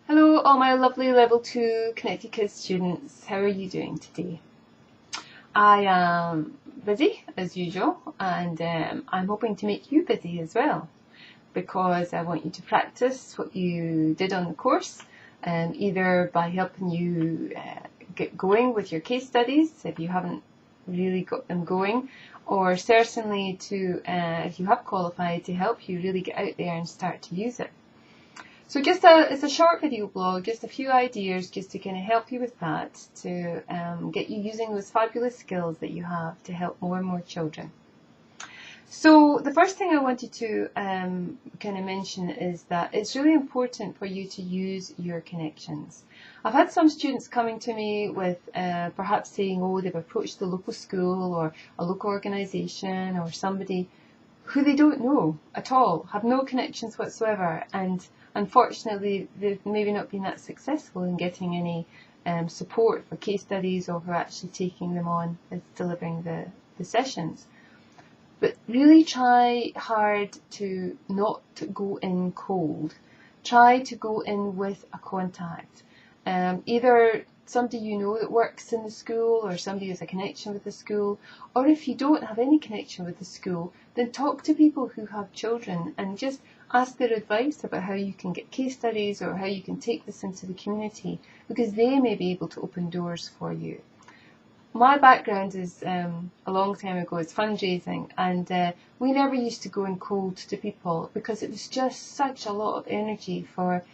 Hello all my lovely Level 2 Connected Kids students, how are you doing today? I am busy as usual and I'm hoping to make you busy as well because I want you to practice what you did on the course, either by helping you get going with your case studies if you haven't really got them going, or certainly to, if you have qualified, to help you really get out there and start to use it. So it's a short video blog, just a few ideas just to kind of help you with that, to get you using those fabulous skills that you have to help more and more children. So the first thing I wanted to kind of mention is that it's really important for you to use your connections. I've had some students coming to me with perhaps saying, oh, they've approached the local school or a local organisation or somebody who they don't know at all, have no connections whatsoever, and unfortunately they've maybe not been that successful in getting any support for case studies or for actually taking them on as delivering the sessions. But really try hard to not go in cold. Try to go in with a contact. Either somebody you know that works in the school or somebody who has a connection with the school, or if you don't have any connection with the school, then talk to people who have children and just ask their advice about how you can get case studies or how you can take this into the community, because they may be able to open doors for you. My background is, a long time ago, is fundraising, and we never used to go in cold to people because it was just such a lot of energy for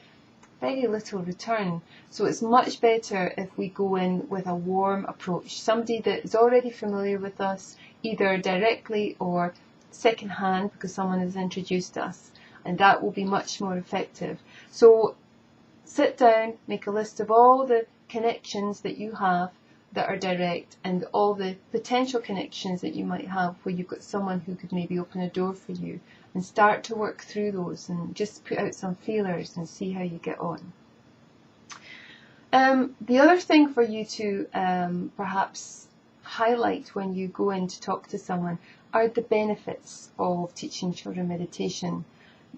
very little return. So it's much better if we go in with a warm approach, somebody that is already familiar with us, either directly or second hand because someone has introduced us, and that will be much more effective. So sit down, make a list of all the connections that you have that are direct and all the potential connections that you might have where you've got someone who could maybe open a door for you, and start to work through those and just put out some feelers and see how you get on. The other thing for you to perhaps highlight when you go in to talk to someone are the benefits of teaching children meditation.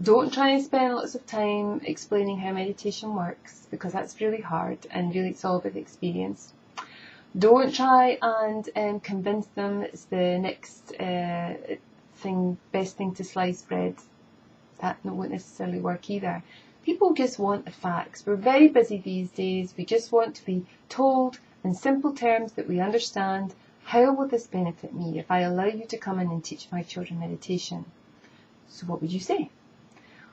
Don't try and spend lots of time explaining how meditation works, because that's really hard and really it's all about experience. Don't try and convince them it's the next best thing to slice bread. That won't necessarily work either. People just want the facts. We're very busy these days. We just want to be told in simple terms that we understand, how will this benefit me if I allow you to come in and teach my children meditation? So what would you say?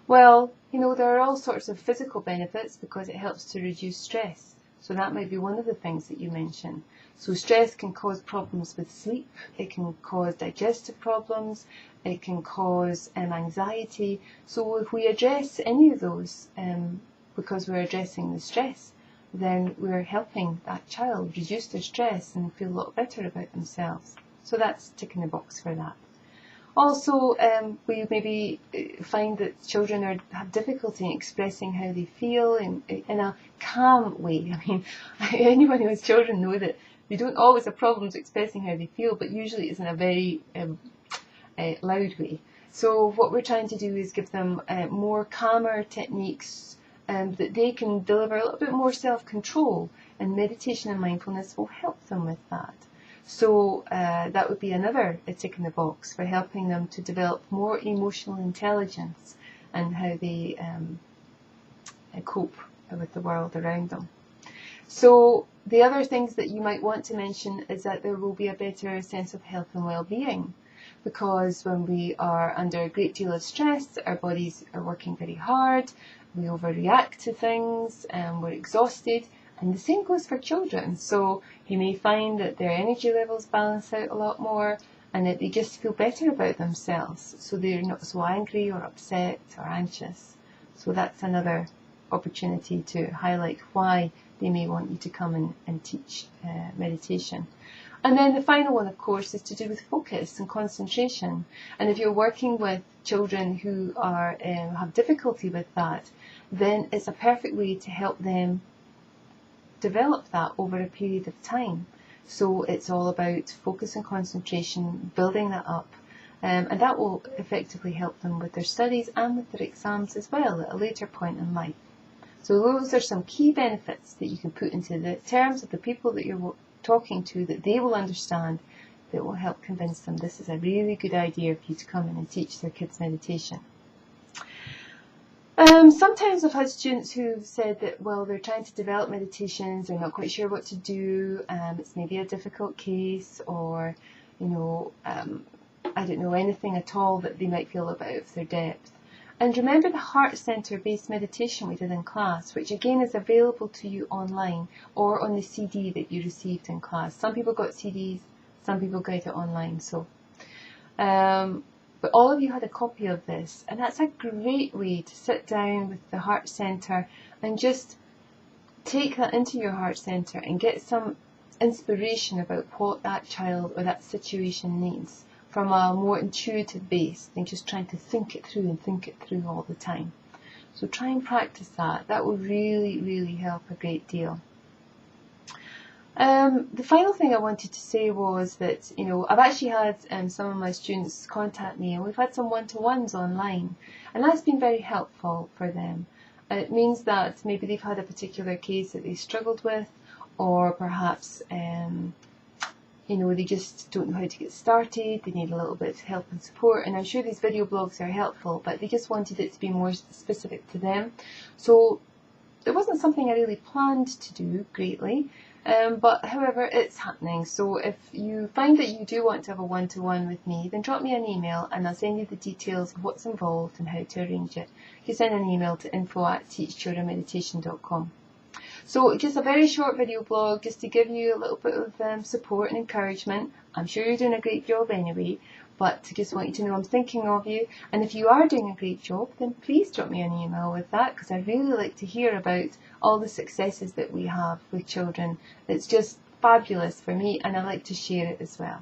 Well, there are all sorts of physical benefits because it helps to reduce stress. So that might be one of the things that you mention. So stress can cause problems with sleep, it can cause digestive problems, it can cause anxiety. So if we address any of those, because we're addressing the stress, then we're helping that child reduce their stress and feel a lot better about themselves. So that's ticking the box for that. Also, we maybe find that children have difficulty in expressing how they feel in a calm way. I mean, anyone who has children know that they don't always have problems expressing how they feel, but usually it's in a very loud way. So what we're trying to do is give them more calmer techniques that they can deliver a little bit more self-control, and meditation and mindfulness will help them with that. So that would be another tick in the box for helping them to develop more emotional intelligence and how they cope with the world around them. So the other things that you might want to mention is that there will be a better sense of health and well-being, because when we are under a great deal of stress, our bodies are working very hard, we overreact to things, and we're exhausted. And the same goes for children. So you may find that their energy levels balance out a lot more and that they just feel better about themselves. So they're not so angry or upset or anxious. So that's another opportunity to highlight why they may want you to come and teach meditation. And then the final one, of course, is to do with focus and concentration. And if you're working with children who have difficulty with that, then it's a perfect way to help them develop that over a period of time. So it's all about focus and concentration, building that up, and that will effectively help them with their studies and with their exams as well at a later point in life. So those are some key benefits that you can put into the terms of the people that you're talking to, that they will understand, that will help convince them this is a really good idea for you to come in and teach their kids meditation. Sometimes I've had students who've said that, well, they're trying to develop meditations, they're not quite sure what to do, it's maybe a difficult case, or, I don't know, anything at all that they might feel a bit out of their depth. And remember the heart center based meditation we did in class, which again is available to you online or on the CD that you received in class. Some people got CDs, some people got it online. But all of you had a copy of this, and that's a great way to sit down with the heart center and just take that into your heart center and get some inspiration about what that child or that situation needs from a more intuitive base than just trying to think it through all the time. So try and practice that. That will really, really help a great deal. The final thing I wanted to say was that, I've actually had some of my students contact me, and we've had some one-to-ones online, and that's been very helpful for them. It means that maybe they've had a particular case that they struggled with, or perhaps they just don't know how to get started, they need a little bit of help and support, and I'm sure these video blogs are helpful, but they just wanted it to be more specific to them. So it wasn't something I really planned to do greatly, but however, it's happening. So if you find that you do want to have a one-to-one with me, then drop me an email and I'll send you the details of what's involved and how to arrange it. You can send an email to info@teachchildrenmeditation.com. So just a very short video blog just to give you a little bit of support and encouragement. I'm sure you're doing a great job anyway, but I just want you to know I'm thinking of you. And if you are doing a great job, then please drop me an email with that, because I really like to hear about all the successes that we have with children. It's just fabulous for me, and I like to share it as well.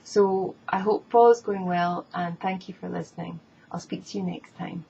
So I hope all's going well, and thank you for listening. I'll speak to you next time.